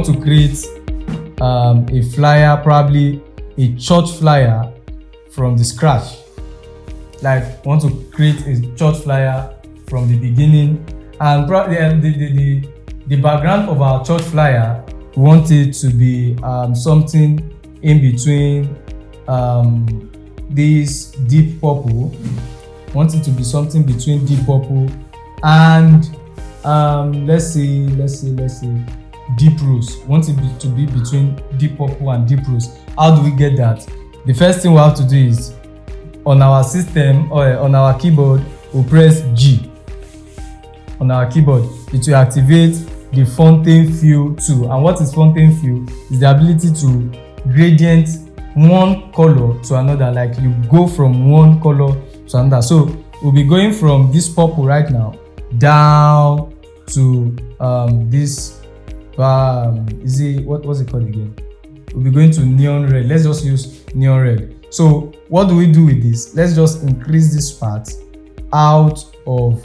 want to create a flyer, probably a church flyer from the scratch. Like want to create a church flyer from the beginning, and the background of our church flyer, we want it to be something in between this deep purple. Want it to be something between deep purple and let's say deep rose. Want it to be between deep purple and deep rose. How do we get that? The first thing we have to do is, on our system or on our keyboard, we'll press G. On our keyboard, it will activate the fountain fill tool. And what is fountain fill? Is the ability to gradient one color to another. Like you go from one color to another. So we'll be going from this purple right now down to this is it, what's it called again? We'll be going to neon red. Let's just use neon red. So what do we do with this? Let's just increase this part out of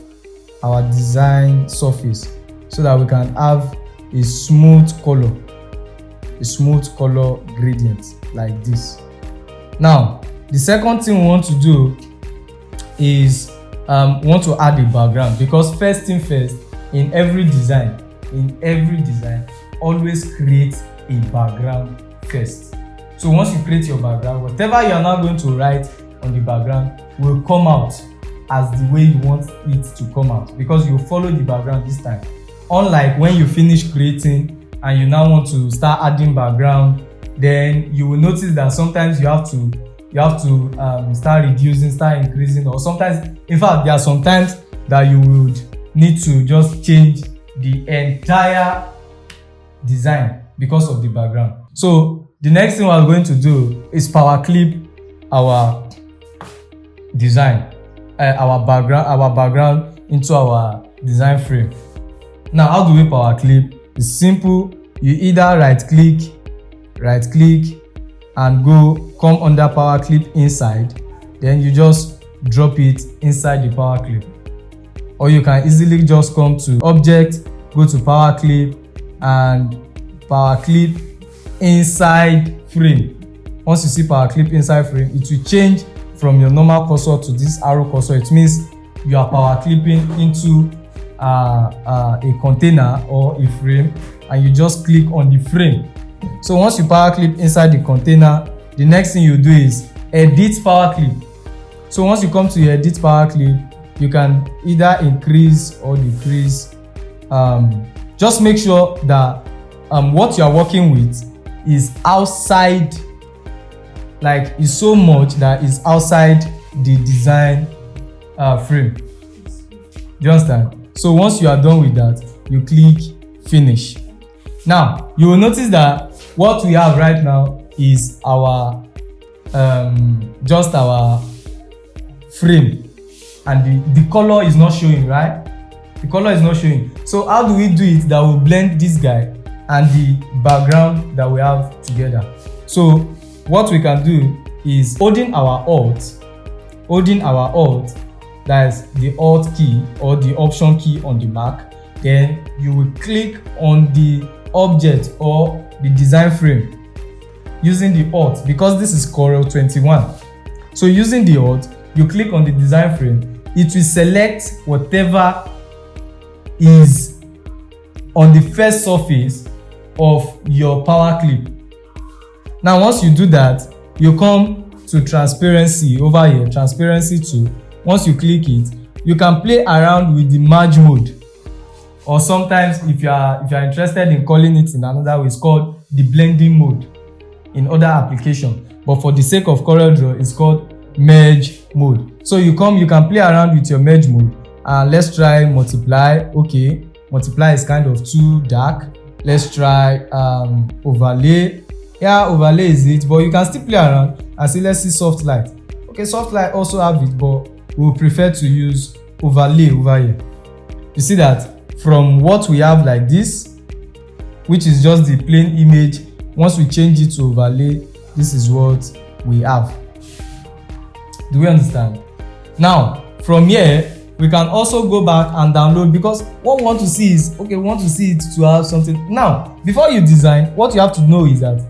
our design surface so that we can have a smooth color gradient like this. Now the second thing we want to do is we want to add a background, because first thing first, in every design always create a background first. So once you create your background, whatever you are now going to write on the background will come out as the way you want it to come out, because you follow the background this time. Unlike when you finish creating and you now want to start adding background, then you will notice that sometimes you have to start reducing, start increasing, or sometimes, in fact, there are some times that you would need to just change the entire design because of the background. So the next thing we are going to do is Powerclip our design, our background into our design frame. Now, how do we Powerclip? It's simple. You either right click and come under Powerclip inside, then you just drop it inside the Powerclip. Or you can easily just come to Object, go to Powerclip and Powerclip inside frame. Once you see Powerclip inside frame, it will change from your normal cursor to this arrow cursor. It means you are Powerclipping into a container or a frame, and you just click on the frame. So once you Powerclip inside the container, the next thing you do is edit Powerclip. So once you come to your edit Powerclip, you can either increase or decrease. Just make sure that what you are working with is outside, like is so much that is outside the design frame. Do you understand? So once you are done with that, you click finish. Now you will notice that what we have right now is our just our frame, and the color is not showing, right? The color is not showing. So how do we do it that will blend this guy and the background that we have together? So what we can do is holding our alt, that is the alt key or the option key on the Mac, then you will click on the object or the design frame using the alt, because this is Corel 21. So using the alt, you click on the design frame, it will select whatever is on the first surface of your Powerclip. Now once you do that, you come to transparency over here, transparency 2. Once you click it, you can play around with the merge mode, or sometimes if you are interested in calling it in another way, it's called the blending mode in other applications, but for the sake of Coreldraw, it's called merge mode. So you can play around with your merge mode, and let's try multiply. Okay, multiply is kind of too dark. Let's try overlay. Yeah, overlay is it, but you can still play around and see. Let's see soft light. Okay, soft light also have it, but we prefer to use overlay over here. You see that from what we have like this, which is just the plain image, once we change it to overlay, this is what we have. Do we understand? Now from here, we can also go back and download, because what we want to see is, okay, we want to see it to have something. Now, before you design, what you have to know is that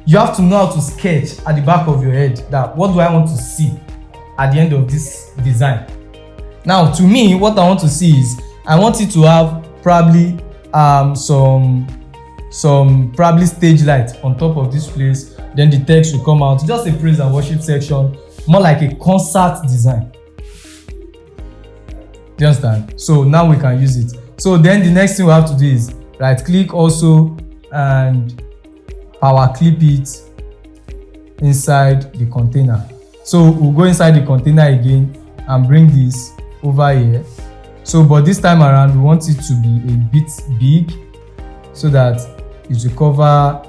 you have to know how to sketch at the back of your head that what do I want to see at the end of this design. Now, to me, what I want to see is I want it to have probably some probably stage light on top of this place. Then the text will come out, just a praise and worship section, more like a concert design. Do you understand? So now we can use it. So then the next thing we have to do is right click also and power clip it inside the container. So we'll go inside the container again and bring this over here. So but this time around we want it to be a bit big so that it will cover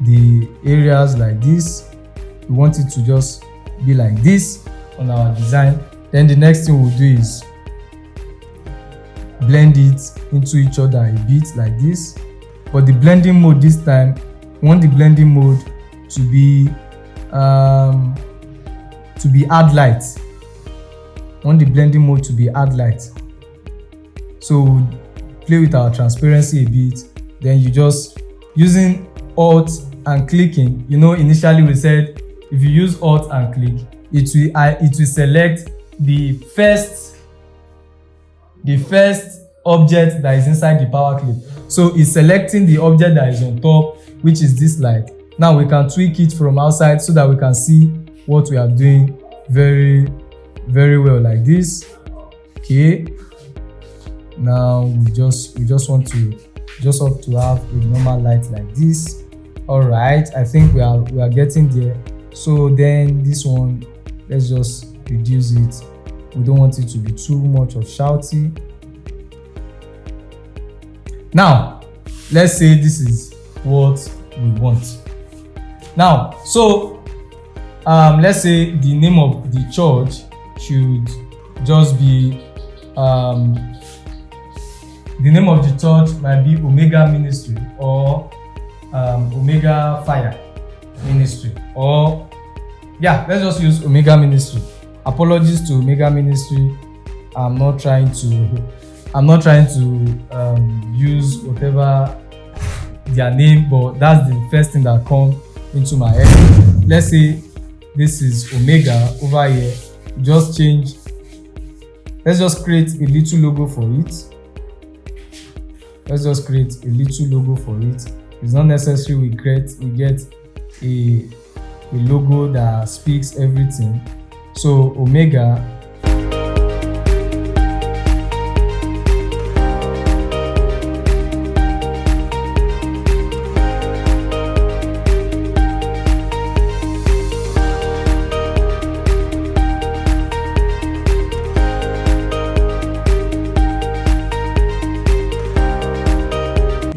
the areas like this. We want it to just be like this on our design. Then the next thing we'll do is blend it into each other a bit like this. But the blending mode this time, we want the blending mode to be add light. We want the blending mode to be add light. So we'll play with our transparency a bit. Then you just using Alt and clicking. You know, initially we said if you use Alt and click, it will select the first object that is inside the power clip. So it's selecting the object that is on top, which is this light. Now we can tweak it from outside so that we can see what we are doing very, very well like this. Okay. Now we just want to have a normal light like this. All right, I think we are getting there. So then this one, let's just reduce it. We don't want it to be too much of shouty. Now let's say this is what we want. Now, so let's say the name of the church should just be the name of the church might be Omega Ministry or Omega Fire Ministry, or yeah, let's just use Omega Ministry. Apologies to Omega Ministry. I'm not trying to use whatever their name, but that's the first thing that comes into my head. Let's say this is Omega over here. Just change. Let's just create a little logo for it. It's not necessary we get a logo that speaks everything. So Omega.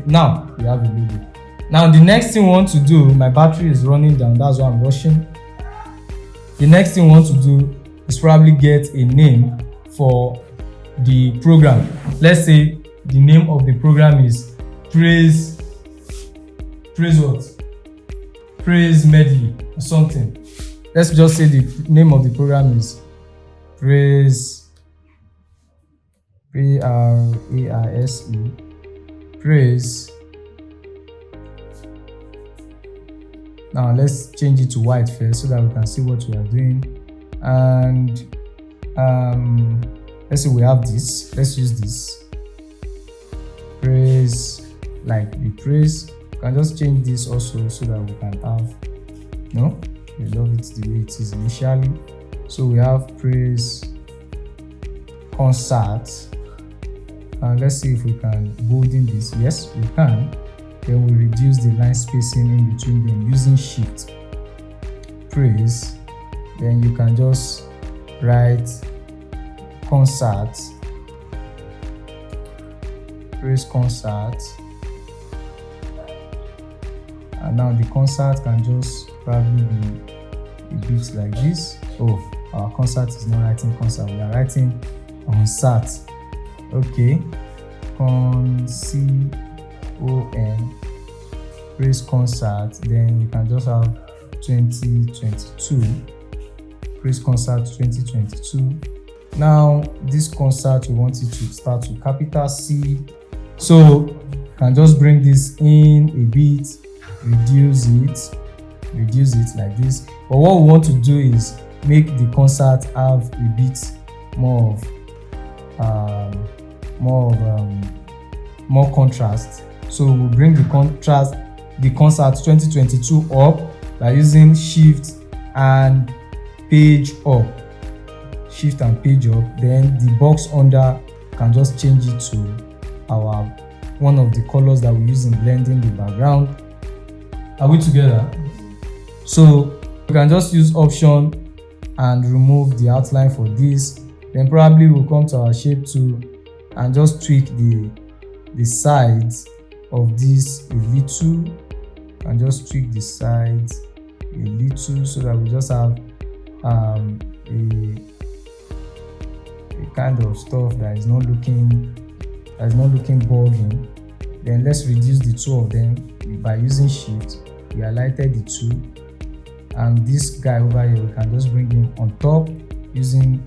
Now we have a logo. Now the next thing we want to do, my battery is running down, that's why I'm rushing. The next thing we want to do is probably get a name for the program. Let's say the name of the program is Praise what? Praise Medley or something. Let's just say the name of the program is Praise, P-R-A-I-S-E, Praise. Now let's change it to white first so that we can see what we are doing. And let's say we have this. Let's use this. Praise, like the praise. We can just change this also so that we can have, no, we love it the way it is initially. So we have praise concert. And let's see if we can bolden this. Yes, we can. Then we reduce the line spacing in between them using shift. Praise. Then you can just write concert. Praise concert. And now the concert can just probably be a bit like this. Oh, our concert is not writing concert, we are writing concert. Okay, C-O-N, praise concert. Then you can just have 2022, praise concert 2022. Now this concert we want it to start with capital C, so can just bring this in a bit, reduce it like this. But what we want to do is make the concert have a bit more contrast. So we'll bring the concert 2022 up by using shift and page up. Then the box under can just change it to one of the colors that we use in blending the background. Are we together? So we can just use option and remove the outline for this. Then probably we'll come to our shape tool and just tweak the sides of this a little, and just tweak the sides a little so that we just have a kind of stuff that is not looking boring. Then let's reduce the two of them by using shift. We highlighted the two, and this guy over here we can just bring him on top using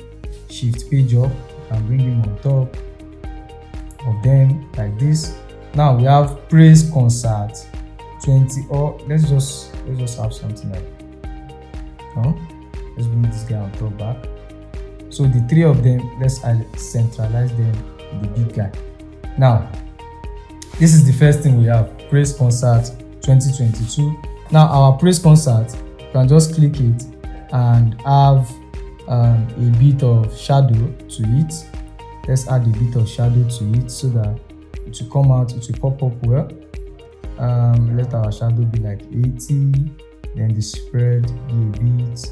shift page up. We can bring him on top of them like this. Now we have praise concert 20, or let's just have something like let's bring this guy on top back. So the three of them, let's centralize them in the big guy. Now this is the first thing we have, praise concert 2022. Now our praise concert, you can just click it and have a bit of shadow to it. Let's add a bit of shadow to it so that it will come out, it will pop up well. Let our shadow be like 80, then the spread be a bit.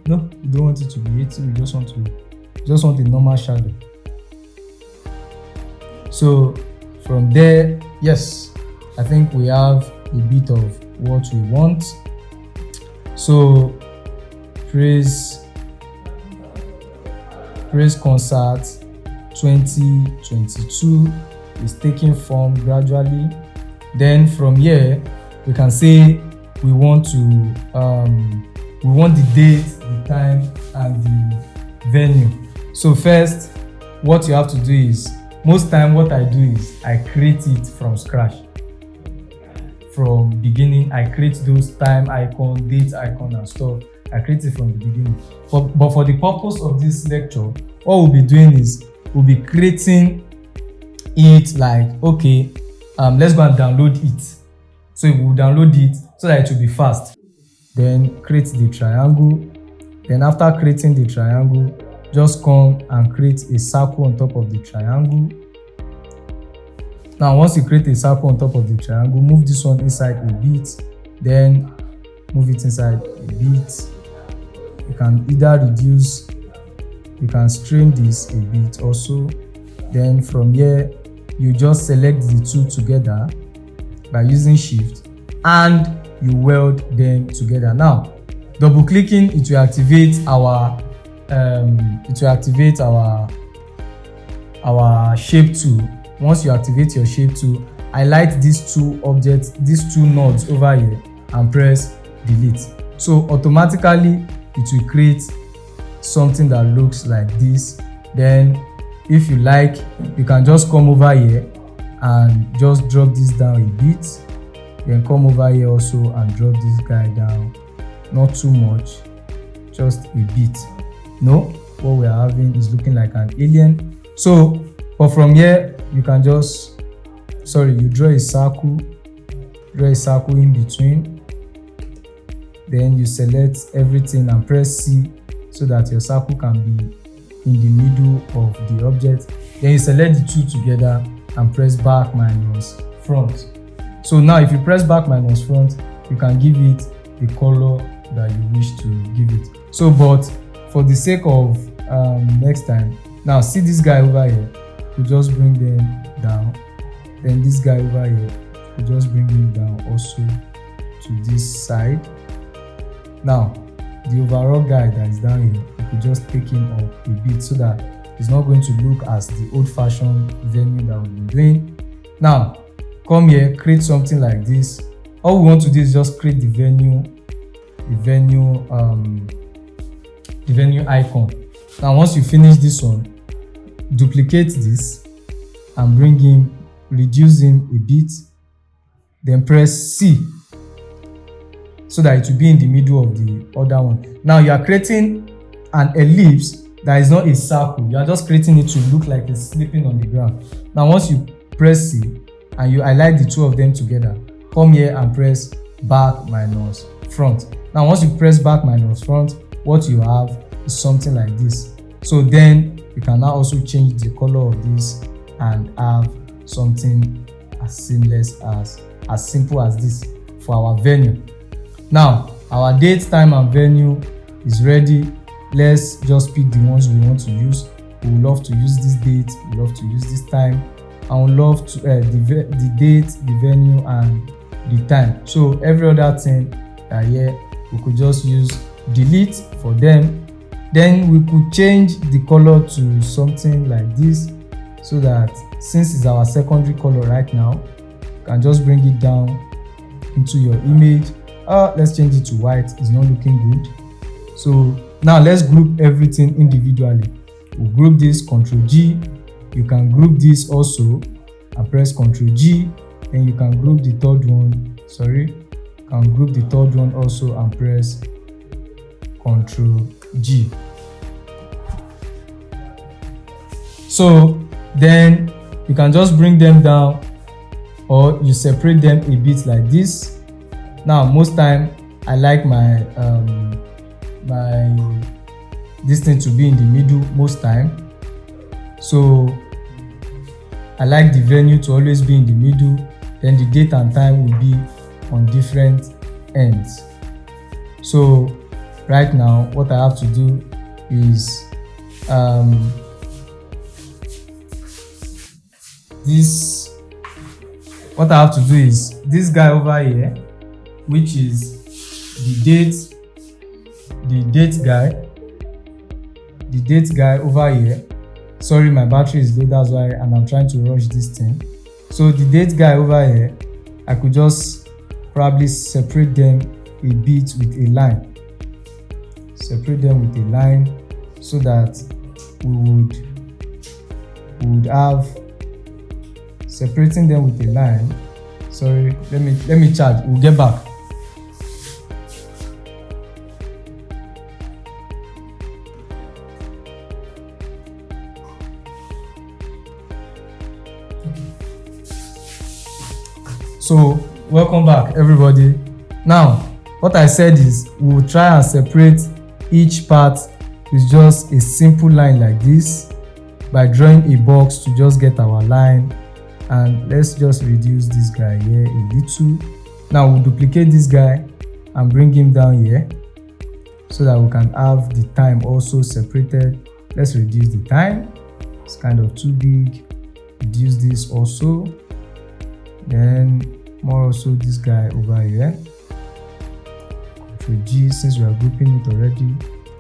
No, we don't want it to be 80, we just want a normal shadow. So from there, yes, I think we have a bit of what we want. So praise concert 2022 is taking form gradually. Then from here we can say we want the date, the time, and the venue. So first, what you have to do is, most time what I do is I create it from scratch. From beginning, I create those time icon, date icon and stuff. I create it from the beginning. But for the purpose of this lecture, what we'll be doing is we'll be creating it like, okay, let's go and download it. So we'll download it so that it will be fast. Then create the triangle. Then after creating the triangle, just come and create a circle on top of the triangle. Now once you create a circle on top of the triangle, move this one inside a bit, then move it inside a bit. You can either reduce, you can strain this a bit also. Then from here you just select the two together by using shift and you weld them together. Now double clicking, it will activate our shape tool. Once you activate your shape tool, highlight these two objects, these two nodes over here, and press delete. So automatically it will create something that looks like this. Then if you like, you can just come over here and just drop this down a bit, then come over here also and drop this guy down, not too much, just a bit. No, what we are having is looking like an alien. So but from here you can just you draw a circle in between, then you select everything and press C so that your circle can be in the middle of the object. Then you select the two together and press back minus front. So now if you press back minus front, you can give it the color that you wish to give it. So but for the sake of next time, now see this guy over here, you just bring them down. Then this guy over here, you just bring him down also to this side. Now the overall guy that is down here, you could just take him up a bit so that it's not going to look as the old-fashioned venue that we've been doing. Now come here, create something like this. All we want to do is just create the venue icon. Now once you finish this one, duplicate this and bring him, reduce him a bit, then press C so that it will be in the middle of the other one. Now you are creating an ellipse that is not a circle. You are just creating it to look like it's sleeping on the ground. Now once you press C and you highlight the two of them together, come here and press back minus front. Now once you press back minus front, what you have is something like this. So then you can now also change the color of this and have something as seamless as simple as this for our venue. Now our date, time and venue is ready. Let's just pick the ones we want to use. We would love to use this date, we love to use this time, and we love to the date, the venue and the time. So every other thing here we could just use delete for them. Then we could change the color to something like this, so that since it's our secondary color right now, you can just bring it down into your image. Let's change it to white. It's not looking good. So now let's group everything individually. We'll group this, Ctrl G. You can group this also and press Ctrl G. Then you can group the third one. You can group the third one also and press Ctrl G. So then you can just bring them down, or you separate them a bit like this. Now most time I like my this thing to be in the middle most time. So I like the venue to always be in the middle, then the date and time will be on different ends. So right now what I have to do is this guy over here, which is the date guy over here. Sorry, my battery is low, that's why, and I'm trying to rush this thing. So the date guy over here, I could just probably separate them a bit with a line. Separate them with a line so that we would have, separating them with a line. Sorry, let me charge. We'll get back. So welcome back everybody. Now what I said is we will try and separate each part with just a simple line like this by drawing a box to just get our line. And let's just reduce this guy here a little. Now we'll duplicate this guy and bring him down here so that we can have the time also separated. Let's reduce the time, it's kind of too big. Reduce this also, then more also this guy over here. Ctrl G, since we are grouping it already.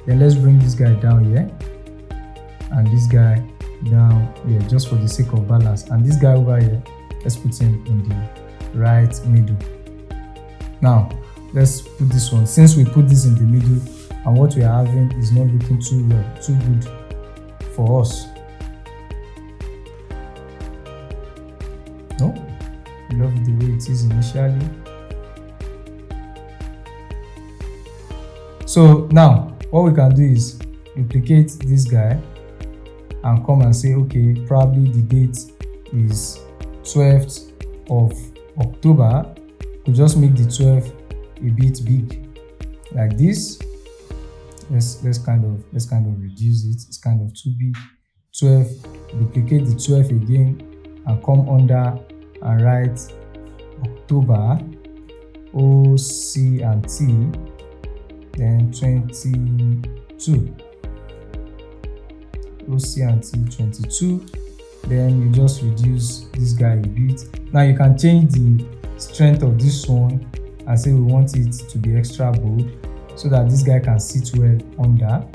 Then let's bring this guy down here and this guy down here, just for the sake of balance. And this guy over here, let's put him in the right middle. Now let's put this one, since we put this in the middle and what we are having is not looking too good for us. No, I love the way it is initially. So now what we can do is duplicate this guy and come and say, okay, probably the date is 12th of October. We'll just make the 12 a bit big like this. Let's kind of reduce it. It's kind of too big. 12, duplicate the 12 again and come under and write October, O, C and T, then 22. OC and T 22. Then you just reduce this guy a bit. Now you can change the strength of this one and say we want it to be extra bold so that this guy can sit well under,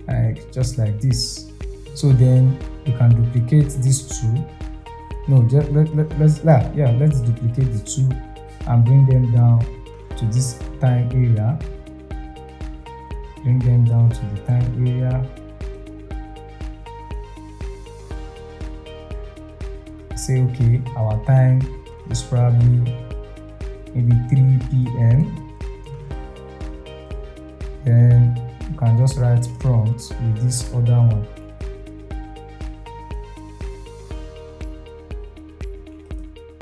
like just like this. So then you can duplicate these two. No, just let's duplicate the two and bring them down to this time area. bring them down to the time area. Say okay, our time is probably maybe 3 p.m. Then you can just write prompt with this other one.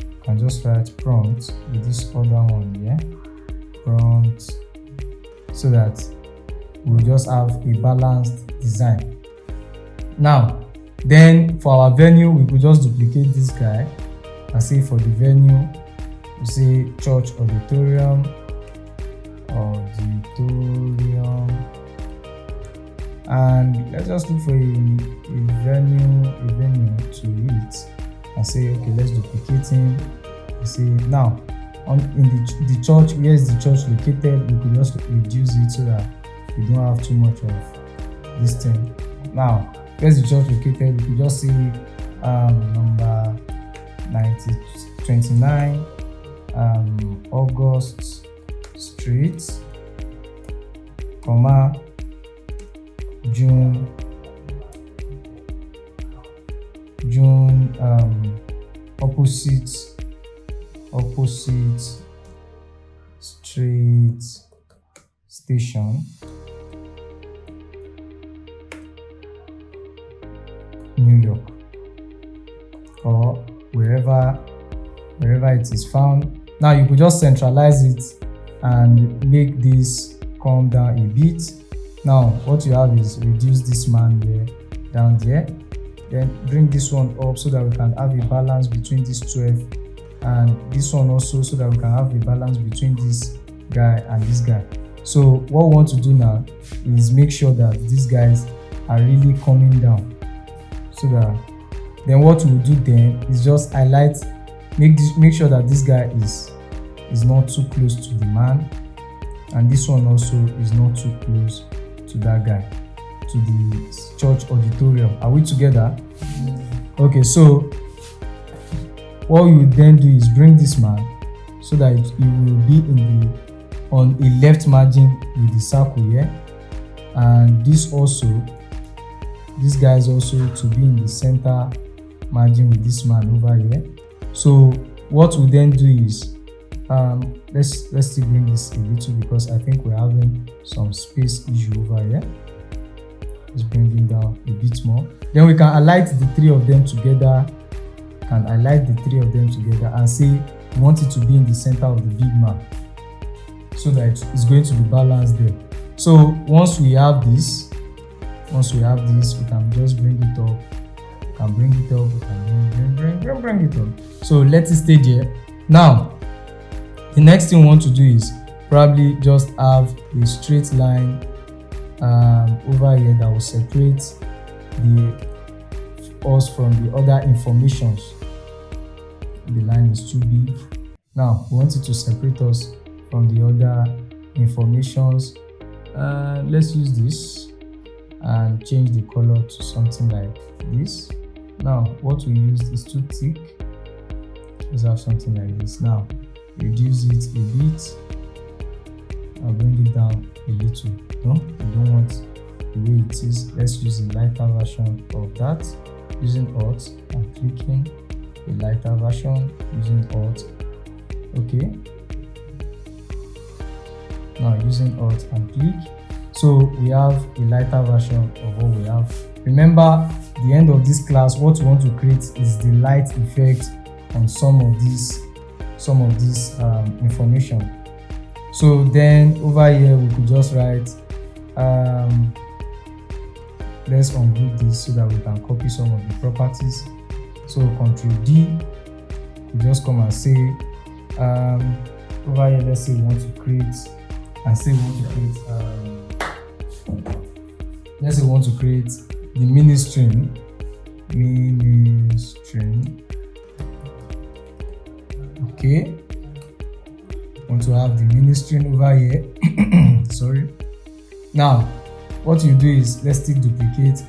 You can just write prompt with this other one here. Prompt, so that we'll just have a balanced design. Now, then for our venue, we could just duplicate this guy and say for the venue, we say church auditorium, and let's just look for a venue to it and say okay, let's duplicate him. We say now in the church, where is the church located, we could just reduce it so that we don't have too much of this thing. Now, where's the church located? We could just say number 29 August Street, comma June opposite street station, New York, or wherever it is found. Now you could just centralize it and make this come down a bit. Now what you have is reduce this man there down there, then bring this one up so that we can have a balance between this 12 and this one also, so that we can have a balance between this guy and this guy. So what we want to do now is make sure that these guys are really coming down, so that then what we'll do then is just highlight, make sure that this guy is not too close to the man, and this one also is not too close to that guy, to the church auditorium. Are we together? Okay, so what you then do is bring this man so that it will be on a left margin with the circle here, and these guys also to be in the center margin with this man over here. So what we then do is let's still bring this a little, because I think we're having some space issue over here. Let's bring it down a bit more. Then we can highlight the three of them together. And say we want it to be in the center of the big man, so that it's going to be balanced there. So once we have this, we can just bring it up. Bring it up. So let it stay there. Now, the next thing we want to do is probably just have a straight line over here that will separate us from the other informations. The line is too big. Now we want it to separate us from the other informations. Let's use this and change the color to something like this. Now what we used is too thick. Let's have something like this. Now reduce it a bit. I'll bring it down a little. No, we don't want the way it is. Let's use a lighter version of that. Using Alt and clicking a lighter version using Alt. Okay. Now using Alt and click. So we have a lighter version of what we have. Remember, the end of this class, what we want to create is the light effect on some of this information. So then over here we could just write let's ungroup this so that we can copy some of the properties. So Ctrl D, we just come and say over here, let's say we want to create let's say we want to create the mini string. Okay, want to have the mini string over here. Sorry. Now what you do is let's still duplicate.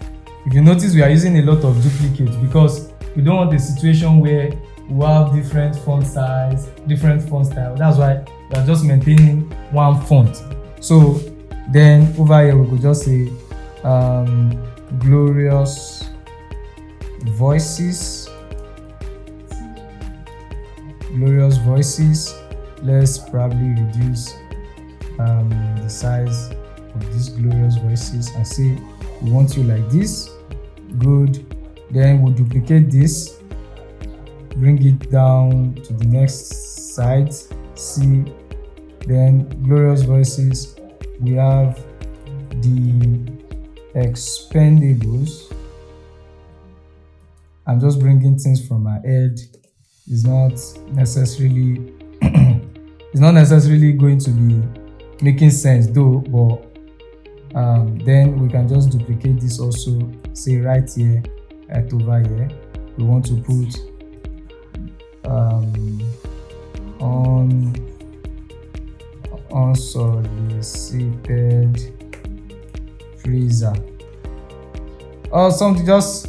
If you notice, we are using a lot of duplicates because we don't want a situation where we have different font size, different font style. That's why we are just maintaining one font. So Then over here we could just say glorious voices. Let's probably reduce the size of these glorious voices and say we want you like this. Good. Then we'll duplicate this, bring it down to the next side. See, then glorious voices, we have the expendables. I'm just bringing things from my head. It's not necessarily going to be making sense though, but then we can just duplicate this also, say right here, right over here. We want to put unsolicited freezer or something, just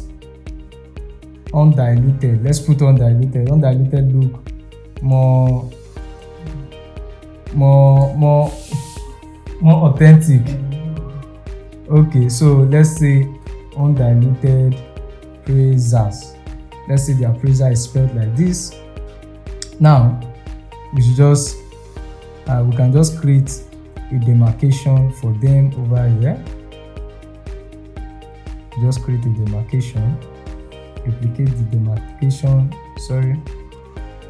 undiluted. Let's put undiluted. Undiluted look more authentic. Okay, so let's say undiluted praisers. Let's say their praiser is spelled like this. Now we should just we can just create a demarcation for them over here. Just create a demarcation, duplicate the demarcation,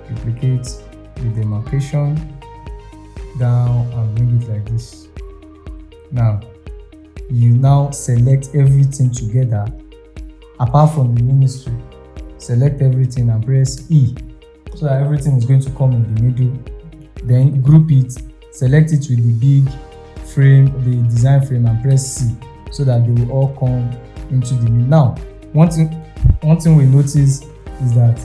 duplicate the demarcation down and bring it like this. Now you now select everything together apart from the ministry. Select everything and press E so that everything is going to come in the middle. Then group it, select it with the big frame, the design frame, and press C so that they will all come into the middle. Now one thing we notice is that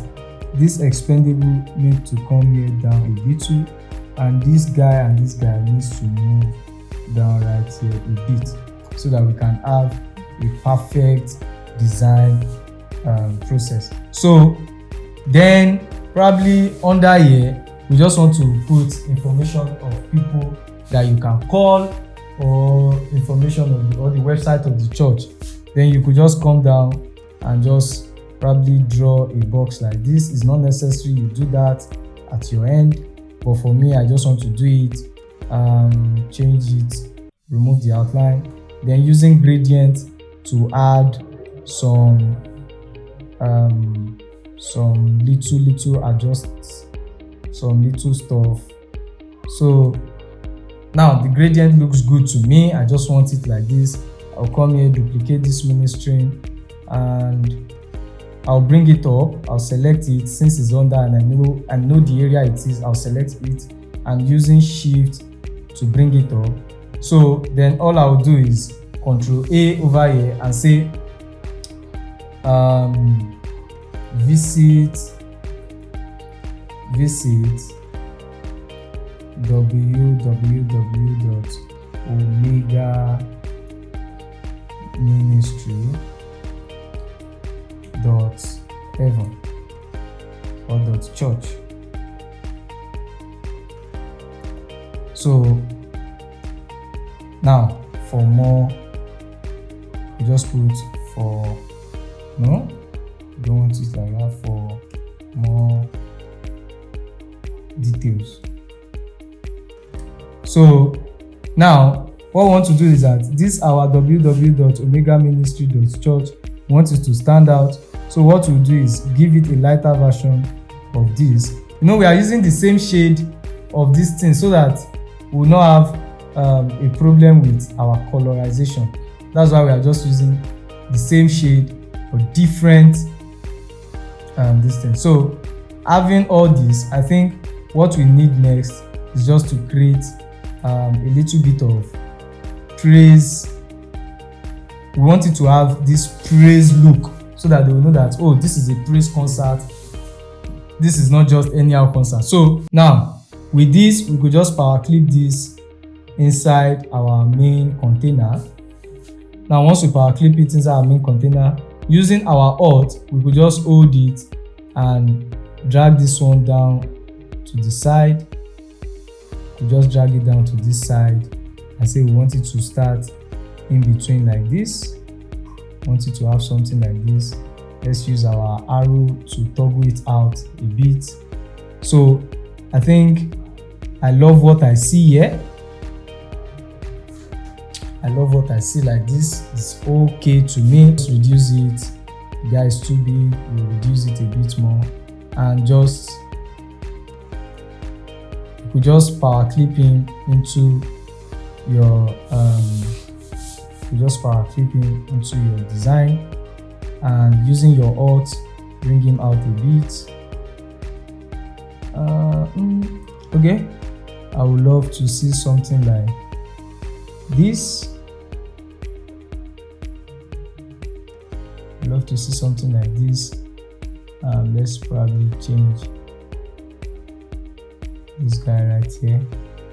this expendable need to come here down a little, and this guy needs to move down right here a bit so that we can have a perfect design process. So then probably under here we just want to put information of people that you can call or information of the website of the church. Then you could just come down and just probably draw a box like this. It's not necessary you do that at your end, but for me I just want to do it, change it, remove the outline, then using gradient to add some little adjust, some little stuff. So now the gradient looks good to me. I just want it like this. I'll come here, duplicate this mini string, and I'll bring it up. I'll select it since it's under and I know the area it is. I'll select it and using shift to bring it up. So then all I'll do is Control A over here and say visit www.omegaministry.heaven or .church. So now for more, you just put for no, don't want it like that, for more details. So now what we want to do is that this our www.omegaministry.church want it to stand out. So what we'll do is give it a lighter version of this. We are using the same shade of this thing so that we'll not have a problem with our colorization. That's why we are just using the same shade for different this thing. So having all this, I think what we need next is just to create a little bit of praise. We want it to have this praise look so that they will know that, oh, this is a praise concert. This is not just anyhow concert. So now with this, we could just power clip this inside our main container. Now once we power clip it inside our main container, using our Alt, we could just hold it and drag this one down to the side. We just drag it down to this side I say we want it to start in between like this. Want it to have something like this. Let's use our arrow to toggle it out a bit. So I think I love what I see here. I love what I see like this. It's okay to me. Let's reduce it. The guy is too big, we'll reduce it a bit more. And just you could just power clip him into your design, and using your alt, bring him out a bit. Okay, I would love to see something like this. Love to see something like this. Let's probably change this guy right here,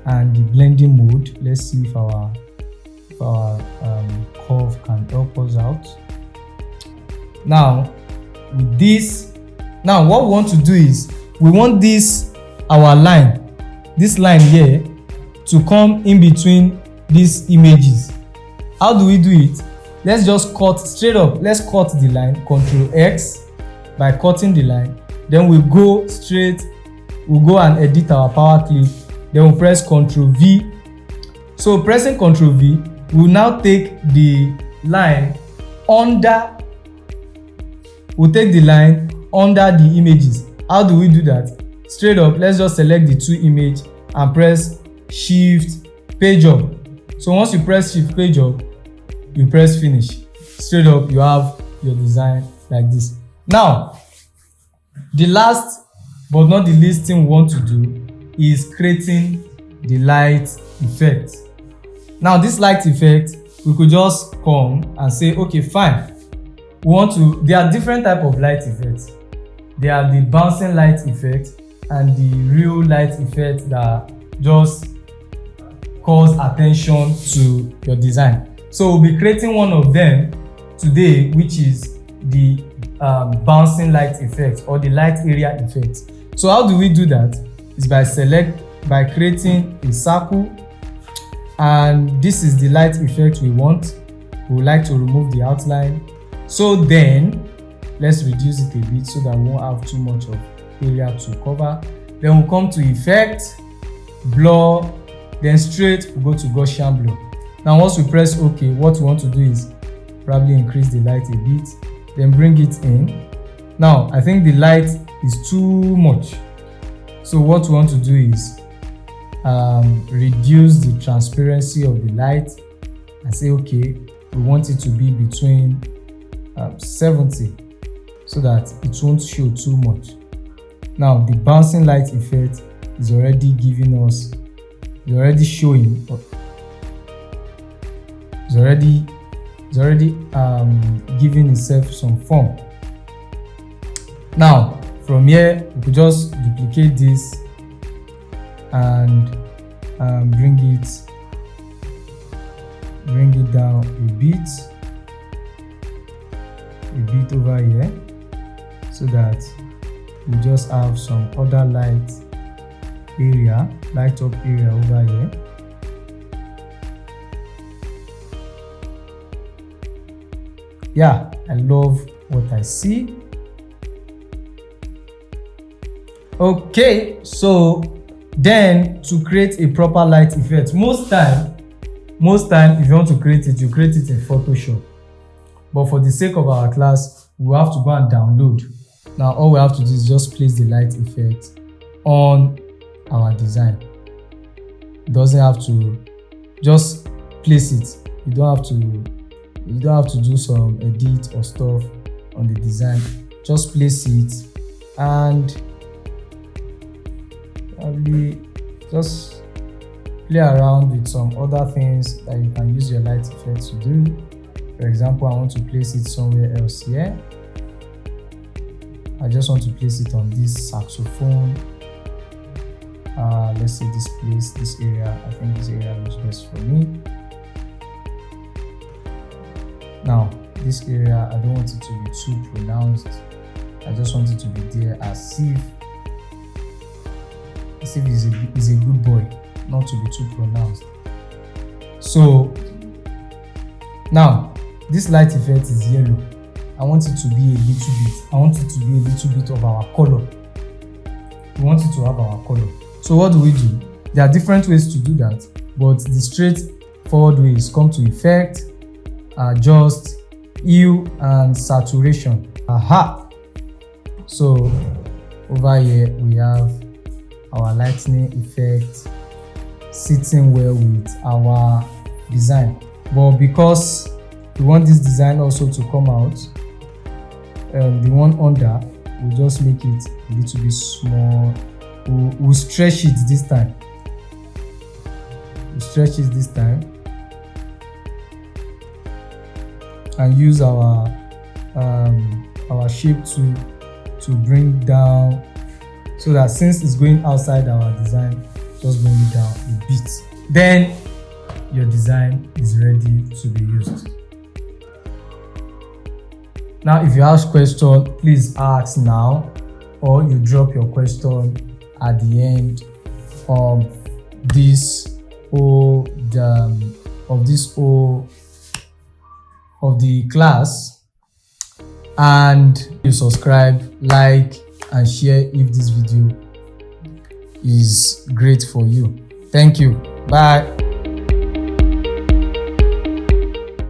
and the blending mode. Let's see if our curve can help us out. Now with this, now what we want to do is we want this this line here to come in between these images. How do we do it? Let's just cut straight up. Let's cut the line, Ctrl X. By cutting the line, then we'll go and edit our power clip. Then we'll press Ctrl V. So pressing Ctrl V, we'll now take the line under. We'll take the line under the images. How do we do that? Straight up, let's just select the two images and press Shift Page Up. So once you press Shift Page Up, you press Finish. Straight up, you have your design like this. Now, the last but not the least thing we want to do is creating the light effect. Now, this light effect, we could just come and say, okay, fine. There are different types of light effects. There are the bouncing light effect and the real light effect that just calls attention to your design. So we'll be creating one of them today, which is the bouncing light effect or the light area effect. So how do we do that? It's by creating a circle, and this is the light effect we want. We would like to remove the outline. So then let's reduce it a bit so that we won't have too much of area to cover. Then we'll come to Effect, Blur, then straight we'll go to Gaussian Blur. Now once we press OK, what we want to do is probably increase the light a bit, then bring it in. Now I think the light is too much, so what we want to do is reduce the transparency of the light and say okay, we want it to be between 70 so that it won't show too much. Now the bouncing light effect is already giving us, it's already showing, it's already giving itself some form. Now from here we could just duplicate this and bring it down a bit over here, so that we just have some other light up area over here. Yeah, I love what I see. Okay, so then to create a proper light effect, most time if you want to create it, you create it in Photoshop. But for the sake of our class, we have to go and download. Now all we have to do is just place the light effect on our design. It doesn't have to, just place it. You don't have to do some edit or stuff on the design. Just place it and probably just play around with some other things that you can use your light effect to do. For example, I want to place it somewhere else here. I just want to place it on this saxophone. Let's say this area. I think this area looks best for me. Now this area, I don't want it to be too pronounced. I just want it to be there as if he's a good boy, not to be too pronounced. So now this light effect is yellow. I want it to be a little bit. I want it to be a little bit of our color. We want it to have our color. So what do? There are different ways to do that, but the straightforward way is come to effect, adjust, hue and saturation. Aha! So over here we have our lightning effect sitting well with our design. But because we want this design also to come out, the one under, we'll just make it a little bit small. We'll stretch it this time. And use our shape to bring down, so that since it's going outside our design, just bring it down a bit. Then your design is ready to be used. Now if you ask question, please ask now, or you drop your question at the end of the class, and you subscribe, like and share if this video is great for you. Thank you. Bye.